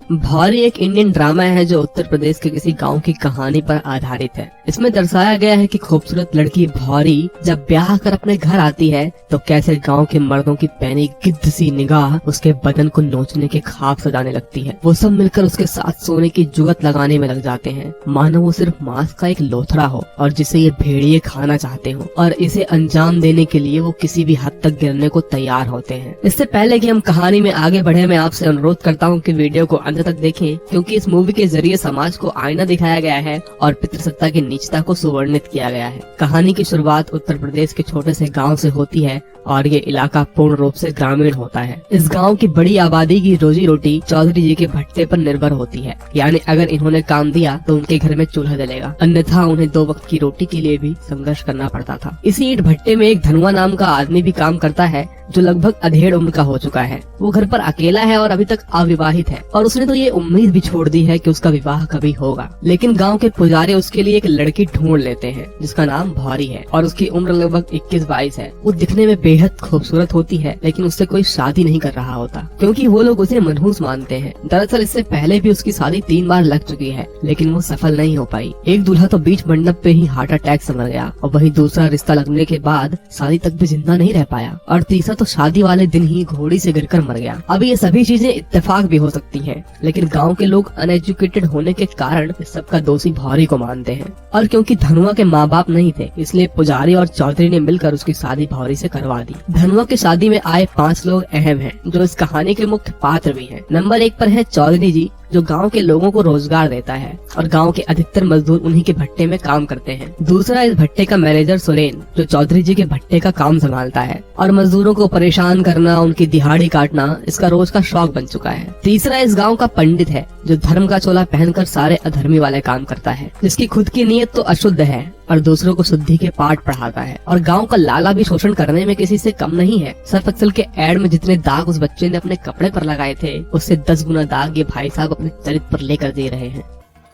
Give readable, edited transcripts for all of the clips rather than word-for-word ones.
भौरी एक Indian drama है जो उत्तर प्रदेश के किसी गांव की कहानी पर आधारित है। इसमें दर्शाया गया है कि खूबसूरत लड़की भौरी जब ब्याह कर अपने घर आती है तो कैसे गांव के मर्दों की पैनी गिद्ध सी निगाह उसके बदन को नोचने के ख्वाब सजाने लगती है। वो सब मिलकर उसके साथ सोने की जुगत लगाने में लग जाते हैं, मानो वो सिर्फ मांस का एक लोथड़ा हो और जिसे ये भेड़िए खाना चाहते हो, और इसे अंजाम देने के लिए वो किसी भी हद तक गिरने को तैयार होते हैं। इससे पहले कि हम कहानी में आगे बढ़े, मैं आपसे अनुरोध करता हूँ कि वीडियो को अंत तक देखें, क्योंकि इस मूवी के जरिए समाज को आईना दिखाया गया है और पितृसत्ता की नीचता को सुवर्णित किया गया है। कहानी की शुरुआत उत्तर प्रदेश के छोटे से गांव से होती है और ये इलाका पूर्ण रूप से ग्रामीण होता है। इस गांव की बड़ी आबादी की रोजी रोटी चौधरी जी के भट्टे पर निर्भर होती है, यानी अगर इन्होंने काम दिया तो उनके घर में चूल्हा जलेगा, अन्यथा उन्हें 2 वक्त की रोटी के लिए भी संघर्ष करना पड़ता था। इसी ईंट भट्टे में एक धनुआ नाम का आदमी भी काम करता है जो लगभग अधेड़ उम्र का हो चुका है। वो घर पर अकेला है और अभी तक अविवाहित है, और उसने तो ये उम्मीद भी छोड़ दी है कि उसका विवाह कभी होगा। लेकिन गांव के पुजारी उसके लिए एक लड़की ढूंढ लेते हैं जिसका नाम भौरी है और उसकी उम्र लगभग 21-22 है। वो दिखने में बेहद खूबसूरत होती है, लेकिन उससे कोई शादी नहीं कर रहा होता क्योंकि वो लोग उसे मनहूस मानते हैं। दरअसल इससे पहले भी उसकी शादी 3 बार लग चुकी है, लेकिन वो सफल नहीं हो पाई। एक दूल्हा तो बीच मंडप पे ही हार्ट अटैक से मर गया, और वहीं दूसरा रिश्ता लगने के बाद शादी तक भी जिंदा नहीं रह पाया, और तीसरा तो शादी वाले दिन ही घोड़ी से गिरकर मर गया। अभी ये सभी चीजें इत्तेफाक भी हो सकती हैं, लेकिन गांव के लोग अनएजुकेटेड होने के कारण इस सब का दोषी भौरी को मानते हैं। और क्योंकि धनुआ के माँ बाप नहीं थे, इसलिए पुजारी और चौधरी ने मिलकर उसकी शादी भौरी से करवा दी। धनुआ की शादी में आए 5 लोग अहम हैं, जो इस कहानी के मुख्य पात्र भी हैं। नंबर 1 पर है चौधरी जी, जो गांव के लोगों को रोजगार देता है और गांव के अधिकतर मजदूर उन्हीं के भट्टे में काम करते हैं। दूसरा इस भट्टे का मैनेजर सुरेन, जो चौधरी जी के भट्टे का काम संभालता है और मजदूरों को परेशान करना, उनकी दिहाड़ी काटना इसका रोज का शौक बन चुका है। तीसरा इस गांव का पंडित है, जो धर्म का चोला पहनकर सारे अधर्मी वाले काम करता है, जिसकी खुद की नीयत तो अशुद्ध है और दूसरों को शुद्धि के पाठ पढ़ाता है। और गांव का लाला भी शोषण करने में किसी से कम नहीं है। सर्फ एक्सेल के एड में जितने दाग उस बच्चे ने अपने कपड़े पर लगाए थे, उससे 10 गुना दाग ये भाई साहब अपने चरित्र पर लेकर दे रहे हैं।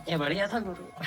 ये बढ़िया था गुरु।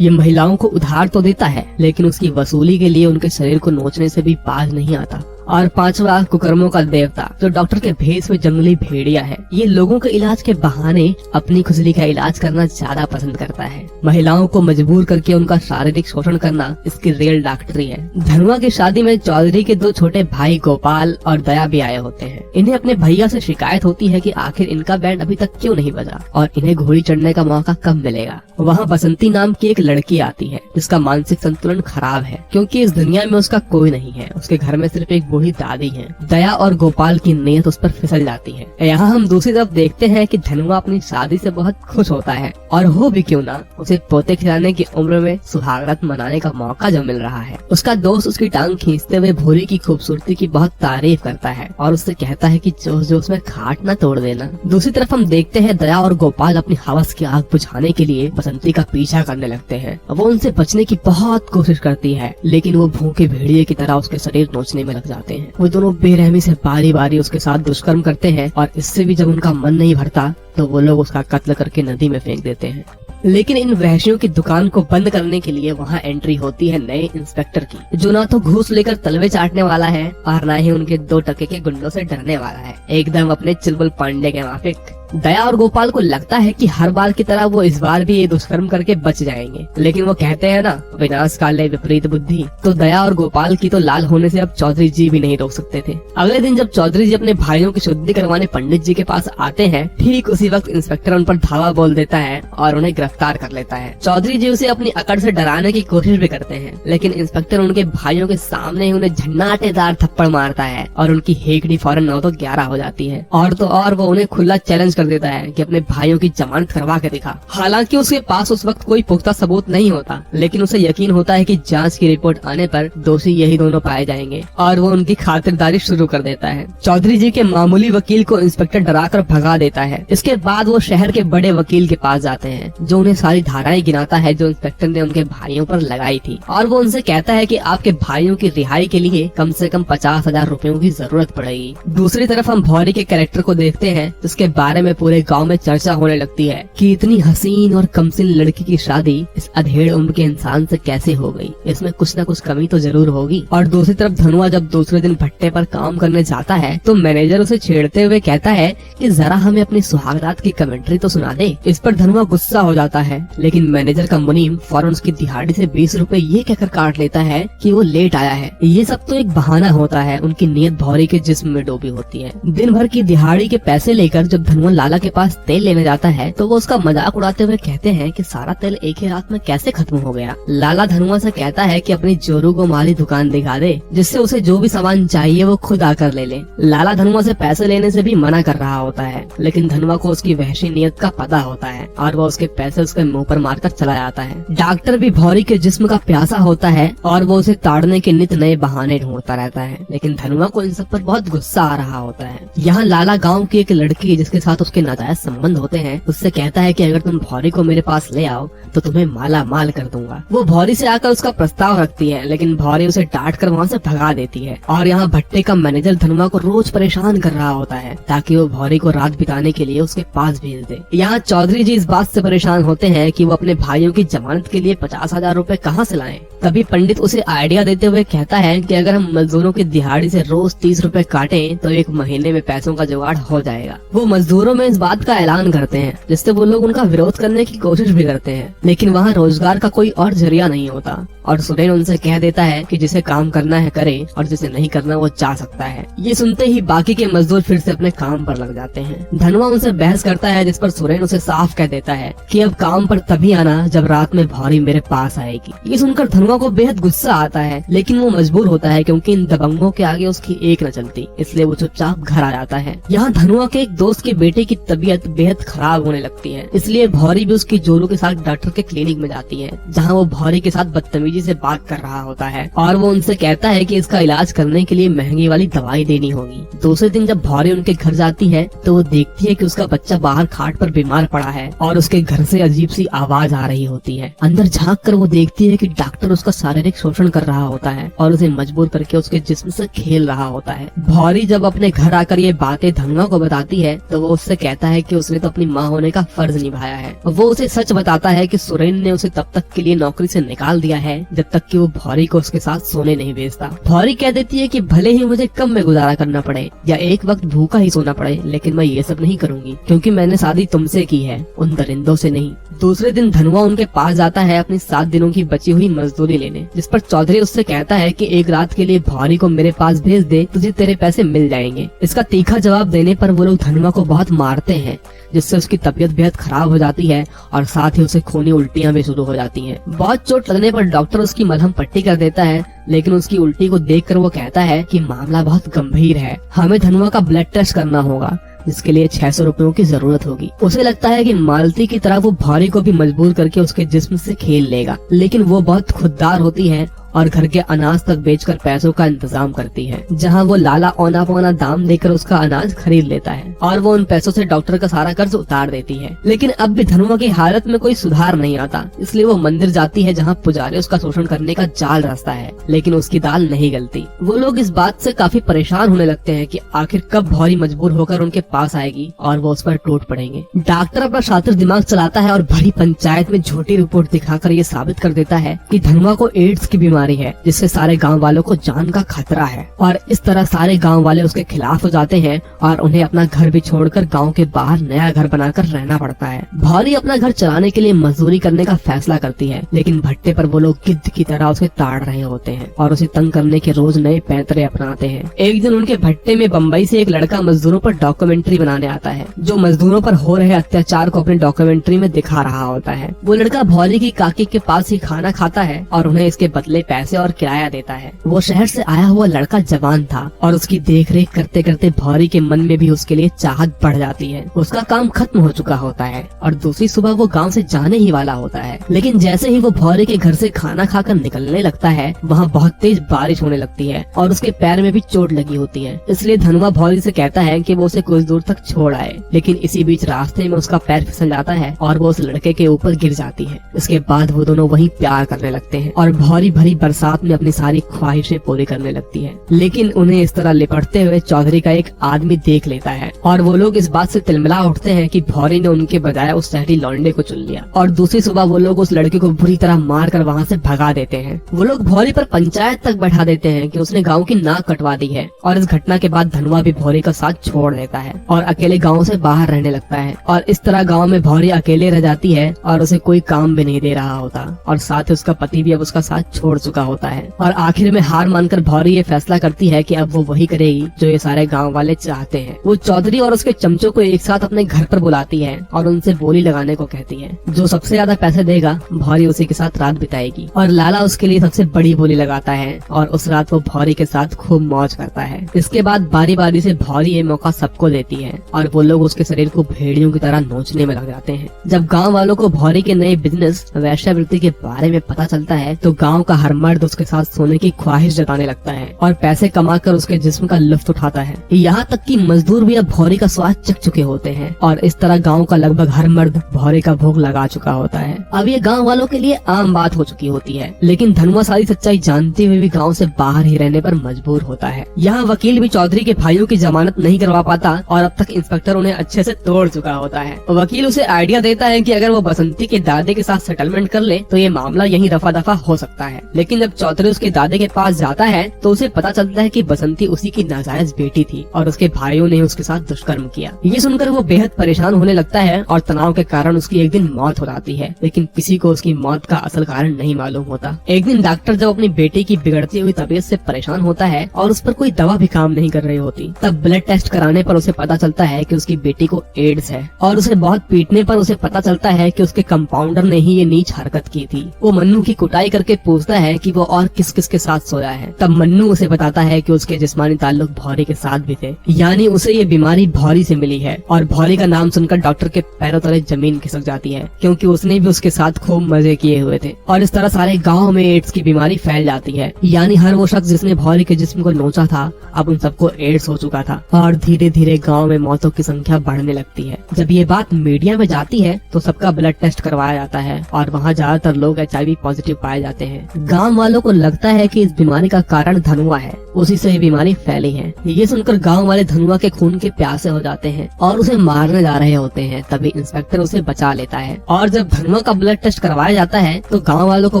ये महिलाओं को उधार तो देता है, लेकिन उसकी वसूली के लिए उनके शरीर को नोचने से भी बाज नहीं आता। और 5वां कुकर्मों का देवता, जो डॉक्टर के भेष में जंगली भेड़िया है। ये लोगों के इलाज के बहाने अपनी खुजली का इलाज करना ज्यादा पसंद करता है। महिलाओं को मजबूर करके उनका शारीरिक शोषण करना इसकी रियल डॉक्टरी है। धनुआ की शादी में चौधरी के 2 छोटे भाई गोपाल और दया भी आए होते हैं। इन्हें अपने भैया से शिकायत होती है कि आखिर इनका बैंड अभी तक क्यों नहीं बजा और इन्हें घोड़ी चढ़ने का मौका कब मिलेगा। वहाँ बसंती नाम की एक लड़की आती है जिसका मानसिक संतुलन खराब है, क्योंकि इस दुनिया में उसका कोई नहीं है। उसके घर में सिर्फ एक बूढ़ी दादी है। दया और गोपाल की नीयत उस पर फिसल जाती है। यहाँ हम दूसरी तरफ देखते हैं कि धनुआ अपनी शादी से बहुत खुश होता है, और हो भी क्यों ना, उसे पोते खिलाने की उम्र में सुहागरात मनाने का मौका जो मिल रहा है। उसका दोस्त उसकी टांग खींचते हुए भूरी की खूबसूरती की बहुत तारीफ करता है और उससे कहता है कि जोश जोश में खाट न तोड़ देना। दूसरी तरफ हम देखते हैं दया और गोपाल अपनी हवस की आग बुझाने के लिए बसंती का पीछा करने लगते हैं। वो उनसे बचने की बहुत कोशिश करती है, लेकिन वो भूखे भेड़िए की तरह उसके शरीर नोचने में लग जाते हैं। वो दोनों बेरहमी से बारी बारी उसके साथ दुष्कर्म करते हैं, और इससे भी जब उनका मन नहीं भरता तो वो लोग उसका कत्ल करके नदी में फेंक देते हैं। लेकिन इन वहशियों की दुकान को बंद करने के लिए वहाँ एंट्री होती है नए इंस्पेक्टर की, जो ना तो घूस लेकर तलवे चाटने वाला है और ना ही उनके 2 टके के गुंडों से डरने वाला है। एकदम अपने चुलबुल पांडे के माफिक। दया और गोपाल को लगता है कि हर बार की तरह वो इस बार भी ये दुष्कर्म करके बच जाएंगे, लेकिन वो कहते हैं ना, विनाश काले विपरीत बुद्धि। तो दया और गोपाल की तो लाल होने से अब चौधरी जी भी नहीं रोक सकते थे। अगले दिन जब चौधरी जी अपने भाइयों की शुद्धि करवाने पंडित जी के पास आते हैं, ठीक उसी वक्त इंस्पेक्टर उन पर धावा बोल देता है और उन्हें गिरफ्तार कर लेता है। चौधरी जी उसे अपनी अकड़ से डराने की कोशिश भी करते हैं, लेकिन इंस्पेक्टर उनके भाइयों के सामने ही उन्हें झन्नाटेदार थप्पड़ मारता है और उनकी हेकड़ी फौरन 9 तो 11 हो जाती है। और तो और वो उन्हें खुला चैलेंज कर देता है कि अपने भाइयों की जमानत करवा के दिखा। हालांकि उसके पास उस वक्त कोई पुख्ता सबूत नहीं होता, लेकिन उसे यकीन होता है कि जांच की रिपोर्ट आने पर दोषी यही दोनों पाए जाएंगे, और वो उनकी खातिरदारी शुरू कर देता है। चौधरी जी के मामूली वकील को इंस्पेक्टर डराकर भगा देता है। इसके बाद वो शहर के बड़े वकील के पास जाते हैं, जो उन्हें सारी धाराएं गिनाता है जो इंस्पेक्टर ने उनके भाइयों पर लगाई थी, और वो उनसे कहता है कि आपके भाइयों की रिहाई के लिए कम से कम 50,000 रुपयों की जरूरत पड़ेगी। दूसरी तरफ हम भौरी के कैरेक्टर को देखते हैं, जिसके बारे में में पूरे गांव में चर्चा होने लगती है कि इतनी हसीन और कमसिन लड़की की शादी इस अधेड़ उम्र के इंसान से कैसे हो गई। इसमें कुछ न कुछ कमी तो जरूर होगी। और दूसरी तरफ धनुआ जब दूसरे दिन भट्टे पर काम करने जाता है तो मैनेजर उसे छेड़ते हुए कहता है कि जरा हमें अपनी सुहागरात की कमेंट्री तो सुना दे। इस पर धनुआ गुस्सा हो जाता है, लेकिन मैनेजर का मुनीम फौरन उसकी दिहाड़ी से 20 रुपए ये कहकर काट लेता है कि वो लेट आया है। ये सब तो एक बहाना होता है। उनकी नीयत भौरी के जिस्म में डूबी होती है। दिन भर की दिहाड़ी के पैसे लेकर जब धनुआ लाला के पास तेल लेने जाता है तो वो उसका मजाक उड़ाते हुए कहते हैं कि सारा तेल एक ही रात में कैसे खत्म हो गया। लाला धनुआ से कहता है कि अपनी जोरू को माली दुकान दिखा दे, जिससे उसे जो भी सामान चाहिए वो खुद आकर ले ले। लाला धनुआ से पैसे लेने से भी मना कर रहा होता है, लेकिन धनुआ को उसकी वहशी नीयत का पता होता है और वो उसके पैसे उसके मुंह पर मारकर चला जाता है। डॉक्टर भी भौरी के जिस्म का प्यासा होता है और वो उसे ताड़ने के नित नए बहाने ढूंढता रहता है, लेकिन धनुआ को इन सब पर बहुत गुस्सा आ रहा होता है। यहाँ लाला गांव की एक लड़की जिसके साथ उसके नाजायज संबंध होते हैं उससे कहता है कि अगर तुम भौरी को मेरे पास ले आओ तो तुम्हें माला माल कर दूंगा। वो भौरी से आकर उसका प्रस्ताव रखती है, लेकिन भौरी उसे डांट कर वहाँ से भगा देती है। और यहाँ भट्टे का मैनेजर धनुआ को रोज परेशान कर रहा होता है ताकि वो भौरी को रात बिताने के लिए उसके पास भेज दे। यहाँ चौधरी जी इस बात से परेशान होते हैं कि वो अपने भाइयों की जमानत के लिए 50,000 रुपए कहाँ से लाएं। तभी पंडित उसे आइडिया देते हुए कहता है कि अगर हम मजदूरों की दिहाड़ी से रोज 30 रुपए काटें तो एक महीने में पैसों का जुगाड़ हो जाएगा। वो मजदूरों में इस बात का ऐलान करते हैं, जिससे वो लोग उनका विरोध करने की कोशिश भी करते हैं, लेकिन वहाँ रोजगार का कोई और जरिया नहीं होता। और सुरेन उनसे कह देता है कि जिसे काम करना है करे और जिसे नहीं करना वो जा सकता है। ये सुनते ही बाकी के मजदूर फिर से अपने काम पर लग जाते हैं। धनुआ उनसे बहस करता है, जिस पर सुरेन उसे साफ कह देता है कि अब काम पर तभी आना जब रात में भौरी मेरे पास आएगी। ये सुनकर धनुआ को बेहद गुस्सा आता है, लेकिन वो मजबूर होता है क्योंकि इन दबंगों के आगे उसकी एक न चलती, इसलिए वो चुपचाप घर आ जाता है। यहाँ धनुआ के एक दोस्त के बेटे की तबीयत बेहद खराब होने लगती है, इसलिए भौरी भी उसकी जोरू के साथ डॉक्टर के क्लिनिक में जाती है, जहाँ वो भौरी के साथ बदतमीजी से बात कर रहा होता है और वो उनसे कहता है कि इसका इलाज करने के लिए महंगी वाली दवाई देनी होगी। दूसरे दिन जब भौरी उनके घर जाती है तो वो देखती है कि उसका बच्चा बाहर खाट पर बीमार पड़ा है और उसके घर से अजीब सी आवाज आ रही होती है। अंदर झांक कर वो देखती है कि डॉक्टर उसका शारीरिक शोषण कर रहा होता है और उसे मजबूर करके उसके जिस्म से खेल रहा होता है। भौरी जब अपने घर आकर ये बातें धनुआ को बताती है तो वो उससे कहता है कि उसने तो अपनी माँ होने का फर्ज निभाया है। वो उसे सच बताता है कि सुरेन ने उसे तब तक के लिए नौकरी से निकाल दिया है जब तक कि वो भौरी को उसके साथ सोने नहीं भेजता। भौरी कह देती है कि भले ही मुझे कम में गुजारा करना पड़े या एक वक्त भूखा ही सोना पड़े, लेकिन मैं ये सब नहीं करूंगी क्योंकि मैंने शादी तुमसे की है, उन दरिंदों से नहीं। दूसरे दिन धनुआ उनके पास जाता है अपनी 7 दिनों की बची हुई मजदूरी लेने, जिस पर चौधरी उससे कहता है कि एक रात के लिए भौरी को मेरे पास भेज दे, तुझे तेरे पैसे मिल जाएंगे। इसका तीखा जवाब देने पर वो लोग धनुआ को बहुत मारते हैं, जिससे उसकी तबीयत बेहद खराब हो जाती है और साथ ही उसे खूनी उल्टियां भी शुरू हो जाती हैं। बहुत चोट लगने पर डॉक्टर उसकी मलहम पट्टी कर देता है, लेकिन उसकी उल्टी को देखकर वो कहता है कि मामला बहुत गंभीर है, हमें धनुआ का ब्लड टेस्ट करना होगा, जिसके लिए 600 रुपयों की जरूरत होगी। उसे लगता है कि मालती की तरह वो भौरी को भी मजबूर करके उसके जिस्म से खेल लेगा, लेकिन वो बहुत खुददार होती है और घर के अनाज तक बेचकर पैसों का इंतजाम करती है, जहां वो लाला औना पौना दाम देकर उसका अनाज खरीद लेता है और वो उन पैसों से डॉक्टर का सारा कर्ज उतार देती है। लेकिन अब भी धनुआ की हालत में कोई सुधार नहीं आता, इसलिए वो मंदिर जाती है जहां पुजारी उसका शोषण करने का जाल रचता है, लेकिन उसकी दाल नहीं गलती। वो लोग इस बात से काफी परेशान होने लगते हैं कि आखिर कब भौरी मजबूर होकर उनके पास आएगी और वो उस पर टूट पड़ेंगे। डॉक्टर अपना शातिर दिमाग चलाता है और भरी पंचायत में झूठी रिपोर्ट दिखाकर ये साबित कर देता है कि धनुआ को एड्स की बीमारी है, जिससे सारे गांव वालों को जान का खतरा है। और इस तरह सारे गांव वाले उसके खिलाफ हो जाते हैं और उन्हें अपना घर भी छोड़कर गांव के बाहर नया घर बनाकर रहना पड़ता है। भौरी अपना घर चलाने के लिए मजदूरी करने का फैसला करती है, लेकिन भट्टे पर वो लोग गिद्ध की तरह उसे ताड़ रहे होते हैं और उसे तंग करने के रोज नए पैंतरे अपनाते हैं। एक दिन उनके भट्टे में बम्बई से एक लड़का मजदूरों पर डॉक्यूमेंट्री बनाने आता है, जो मजदूरों पर हो रहे अत्याचार को अपने डॉक्यूमेंट्री में दिखा रहा होता है। वो लड़का भौरी की काकी के पास ही खाना खाता है और उन्हें इसके बदले पैसे और किराया देता है। वो शहर से आया हुआ लड़का जवान था और उसकी देखरेख करते करते भौरी के मन में भी उसके लिए चाहत बढ़ जाती है। उसका काम खत्म हो चुका होता है और दूसरी सुबह वो गांव से जाने ही वाला होता है, लेकिन जैसे ही वो भौरी के घर से खाना खाकर निकलने लगता है, वहाँ बहुत तेज बारिश होने लगती है और उसके पैर में भी चोट लगी होती है। इसलिए धनुआ भौरी से कहता है कि वो उसे कुछ दूर तक छोड़ आए, लेकिन इसी बीच रास्ते में उसका पैर फिसल जाता है और वो उस लड़के के ऊपर गिर जाती है। इसके बाद वो दोनों वहीं प्यार करने लगते हैं और भौरी भरी बरसात में अपनी सारी ख्वाहिशें पूरी करने लगती है। लेकिन उन्हें इस तरह लिपटते हुए चौधरी का एक आदमी देख लेता है और वो लोग इस बात से तिलमिला उठते हैं कि भौरी ने उनके बजाय उस शहरी लौंडे को चुन लिया और दूसरी सुबह वो लोग उस लड़के को बुरी तरह मार कर वहाँ से भगा देते हैं। वो लोग भौरी पर पंचायत तक बैठा देते हैं कि उसने गाँव की नाक कटवा दी है और इस घटना के बाद धनुआ भी भौरी का साथ छोड़ देता है और अकेले गाँव से बाहर रहने लगता है और इस तरह गाँव में भौरी अकेले रह जाती है और उसे कोई काम भी नहीं दे रहा होता और साथ ही उसका पति भी अब उसका साथ छोड़ चुका होता है। और आखिर में हार मानकर भौरी ये फैसला करती है कि अब वो वही करेगी जो ये सारे गांव वाले चाहते हैं। वो चौधरी और उसके चमचों को एक साथ अपने घर पर बुलाती है और उनसे बोली लगाने को कहती है। जो सबसे ज्यादा पैसे देगा भौरी उसी के साथ रात बिताएगी और लाला उसके लिए सबसे बड़ी बोली लगाता है और उस रात वो भौरी के साथ खूब मौज करता है। इसके बाद बारी बारी से भौरी ये मौका सबको देती है और वो लोग उसके शरीर को भेड़ियों की तरह नोचने में लग जाते हैं। जब गाँव वालों को भौरी के नए बिजनेस वेश्यावृत्ति के बारे में पता चलता है तो गांव का हर मर्द उसके साथ सोने की ख्वाहिश जताने लगता है और पैसे कमाकर उसके जिस्म का लुत्फ उठाता है। यहाँ तक कि मजदूर भी अब भौरी का स्वाद चख चुके होते हैं और इस तरह गांव का लगभग हर मर्द भौरी का भोग लगा चुका होता है। अब ये गांव वालों के लिए आम बात हो चुकी होती है, लेकिन धनुआ सारी सच्चाई जानते हुए भी गाँव से बाहर ही रहने पर मजबूर होता है। यहाँ वकील भी चौधरी के भाइयों की जमानत नहीं करवा पाता और अब तक इंस्पेक्टर उन्हें अच्छे से तोड़ चुका होता है। वकील उसे आइडिया देता है कि अगर वो बसंती के दादे के साथ सेटलमेंट कर ले तो ये मामला यहीं रफा दफा हो सकता है। लेकिन जब चौधरी उसके दादे के पास जाता है तो उसे पता चलता है कि बसंती उसी की नाजायज बेटी थी और उसके भाइयों ने उसके साथ दुष्कर्म किया। ये सुनकर वो बेहद परेशान होने लगता है और तनाव के कारण उसकी एक दिन मौत हो जाती है, लेकिन किसी को उसकी मौत का असल कारण नहीं मालूम होता। एक दिन डॉक्टर जब अपनी बेटी की बिगड़ती हुई तबीयत से परेशान होता है और उस पर कोई दवा भी काम नहीं कर रही होती, तब ब्लड टेस्ट कराने पर उसे पता चलता है कि उसकी बेटी को एड्स है और उसे बहुत पीटने पर उसे पता चलता है कि उसके कंपाउंडर ने ही ये नीच हरकत की थी। वो मन्नू की कुटाई करके पूछता है कि वो और किस किस के साथ सोया है। तब मन्नू उसे बताता है कि उसके जिस्मानी ताल्लुक भौरी के साथ भी थे, यानी उसे ये बीमारी भौरी से मिली है। और भौरी का नाम सुनकर डॉक्टर के पैरों तले जमीन खिसक जाती है, क्योंकि उसने भी उसके साथ खूब मजे किए हुए थे। और इस तरह सारे गाँव में एड्स की बीमारी फैल जाती है, यानी हर वो शख्स जिसने भौरी के जिस्म को नोचा था अब उन सबको एड्स हो चुका था और धीरे धीरे गाँव में मौतों की संख्या बढ़ने लगती है। जब ये बात मीडिया में जाती है तो सबका ब्लड टेस्ट करवाया जाता है और वहाँ ज्यादातर लोग HIV पॉजिटिव पाए जाते हैं। गांव वालों को लगता है कि इस बीमारी का कारण धनुआ है, उसी से ये बीमारी फैली है। ये सुनकर गांव वाले धनुआ के खून के प्यासे हो जाते हैं और उसे मारने जा रहे होते हैं। तभी इंस्पेक्टर उसे बचा लेता है और जब धनुआ का ब्लड टेस्ट करवाया जाता है तो गाँव वालों को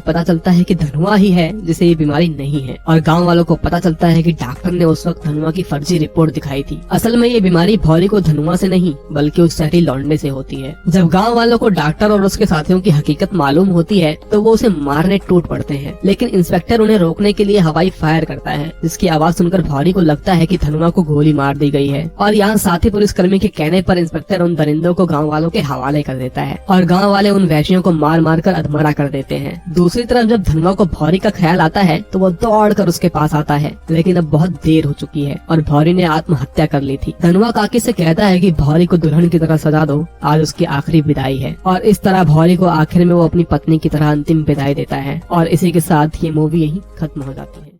पता चलता है कि धनुआ ही है जिसे ये बीमारी नहीं है। और गाँव वालों को पता चलता है कि डॉक्टर ने उस वक्त धनुआ की फर्जी रिपोर्ट दिखाई थी। असल में ये बीमारी भौरी को धनुआ से नहीं बल्कि उस शहरी लौंडे से होती है। जब गाँव वालों को डॉक्टर और उसके साथियों की हकीकत मालूम होती है तो वो उसे मारने टूट पड़ते हैं, लेकिन इंस्पेक्टर उन्हें रोकने के लिए हवाई फायर करता है, जिसकी आवाज सुनकर भौरी को लगता है कि धनुआ को गोली मार दी गई है। और यहाँ साथी पुलिसकर्मी के कहने पर इंस्पेक्टर उन दरिंदों को गाँव वालों के हवाले कर देता है और गाँव वाले उन वैश्यों को मार मार कर अधमरा कर देते हैं। दूसरी तरफ जब धनुआ को भौरी का ख्याल आता है तो वो दौड़ कर उसके पास आता है, लेकिन अब बहुत देर हो चुकी है और भौरी ने आत्महत्या कर ली थी। धनुआ काकी से कहता है कि भौरी को दुल्हन की तरह सजा दो, आज उसकी आखिरी विदाई है। और इस तरह भौरी को आखिर में वो अपनी पत्नी की तरह अंतिम विदाई देता है और इसी के साथ ये मूवी यहीं खत्म हो जाती है।